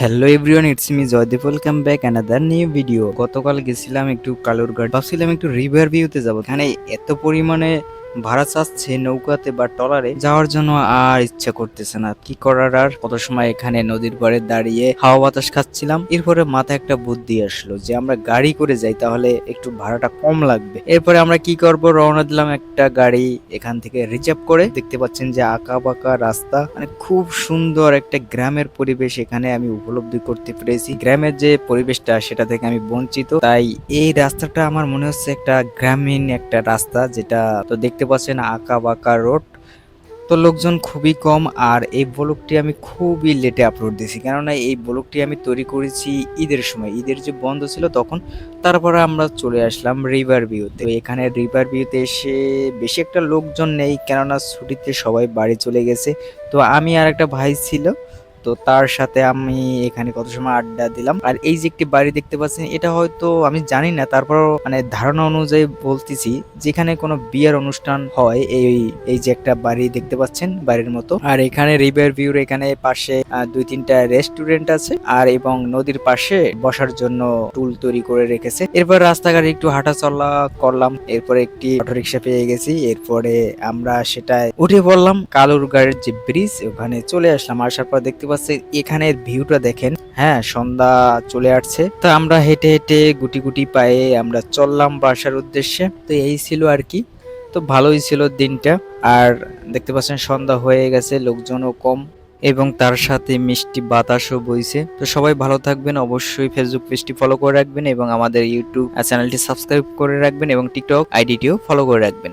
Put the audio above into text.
Hello everyone, it's me Joydeep. Welcome back another new video. গতকাল গেছিলাম একটু কালুরঘাট, ভাবছিলাম একটু রিভার ভিউতে যাবো। এখানে এত পরিমাণে ভাড়া চাচ্ছে নৌকাতে বা ট্রলারে যাওয়ার জন্য, আর ইচ্ছা করতেছে না। কি করার আর, কত সময় এখানে নদীর পাড়ে দাঁড়িয়ে হাওয়া বাতাস খাচ্ছিলাম। এরপরে মাথায় একটা বুদ্ধি আসলো যে আমরা গাড়ি করে যাই, তাহলে একটু ভাড়াটা কম লাগবে। এরপরে আমরা কি করব, রওনা দিলাম একটা গাড়ি এখান থেকে রিজার্ভ করে। দেখতে পাচ্ছেন যে আঁকা বাঁকা রাস্তা, মানে খুব সুন্দর একটা গ্রামের পরিবেশ এখানে আমি উপলব্ধি করতে পেরেছি। গ্রামের যে পরিবেশটা সেটা থেকে আমি বঞ্চিত, তাই এই রাস্তাটা আমার মনে হচ্ছে একটা গ্রামীণ একটা রাস্তা, যেটা তো দেখতে পাচ্ছেন আঁকা বাঁকা রোড। তো লোকজন খুবই কম, আর এই ব্লগটি আমি খুবই লেটে আপলোড দিয়েছি, কেননা এই ব্লগটি আমি তৈরি করেছি ঈদের সময়। ঈদের যে বন্ধ ছিল তখন। তারপরে আমরা চলে আসলাম রিভার ভিউতে। তো এখানে রিভার ভিউতে এসে বেশি একটা লোকজন নেই, কেননা ছুটিতে সবাই বাড়ি চলে গেছে। তো আমি আর একটা ভাই ছিল, তো তার সাথে আমি এখানে কত সময় আড্ডা দিলাম। আর এই যে একটি বাড়ি দেখতে পাচ্ছেন, এটা হয়তো আমি জানি না, তারপর মানে ধারণা অনুযায়ী বলতেছি, যেখানে কোনো বিয়ের অনুষ্ঠান হয়। এই এই যে একটা বাড়ি দেখতে পাচ্ছেন, বাড়ির মতো। আর এখানে রিভার ভিউর এখানে পাশে দুই তিনটা রেস্টুরেন্ট আছে, আর এবং নদীর পাশে বসার জন্য টুল তৈরি করে রেখেছে। এরপর রাস্তাঘাটে একটু হাঁটা চলা করলাম, এরপরে একটি অটোরিকশা পেয়ে গেছি। এরপরে আমরা সেটায় উঠে পড়লাম। কালুরঘাটের যে ব্রিজ, ওখানে চলে আসলাম। আসার পর দেখতে পাচ্ছি এখানের ভিউটা দেখেন। হ্যাঁ, সন্ধ্যা চলে আসছে। তো আমরা হেঁটে হেঁটে গুটি গুটি পায়ে আমরা চললাম বাসার উদ্দেশ্যে। তো এই ছিল আর কি। তো ভালোই ছিল দিনটা। আর দেখতে পাচ্ছেন সন্ধ্যা হয়ে গেছে, লোকজনও কম, এবং তার সাথে মিষ্টি বাতাসও বইছে। তো সবাই ভালো থাকবেন, অবশ্যই ফেসবুক পেজটি ফলো করে রাখবেন এবং আমাদের ইউটিউব চ্যানেলটি সাবস্ক্রাইব করে রাখবেন এবং টিকটক আইডিটিও ফলো করে রাখবেন।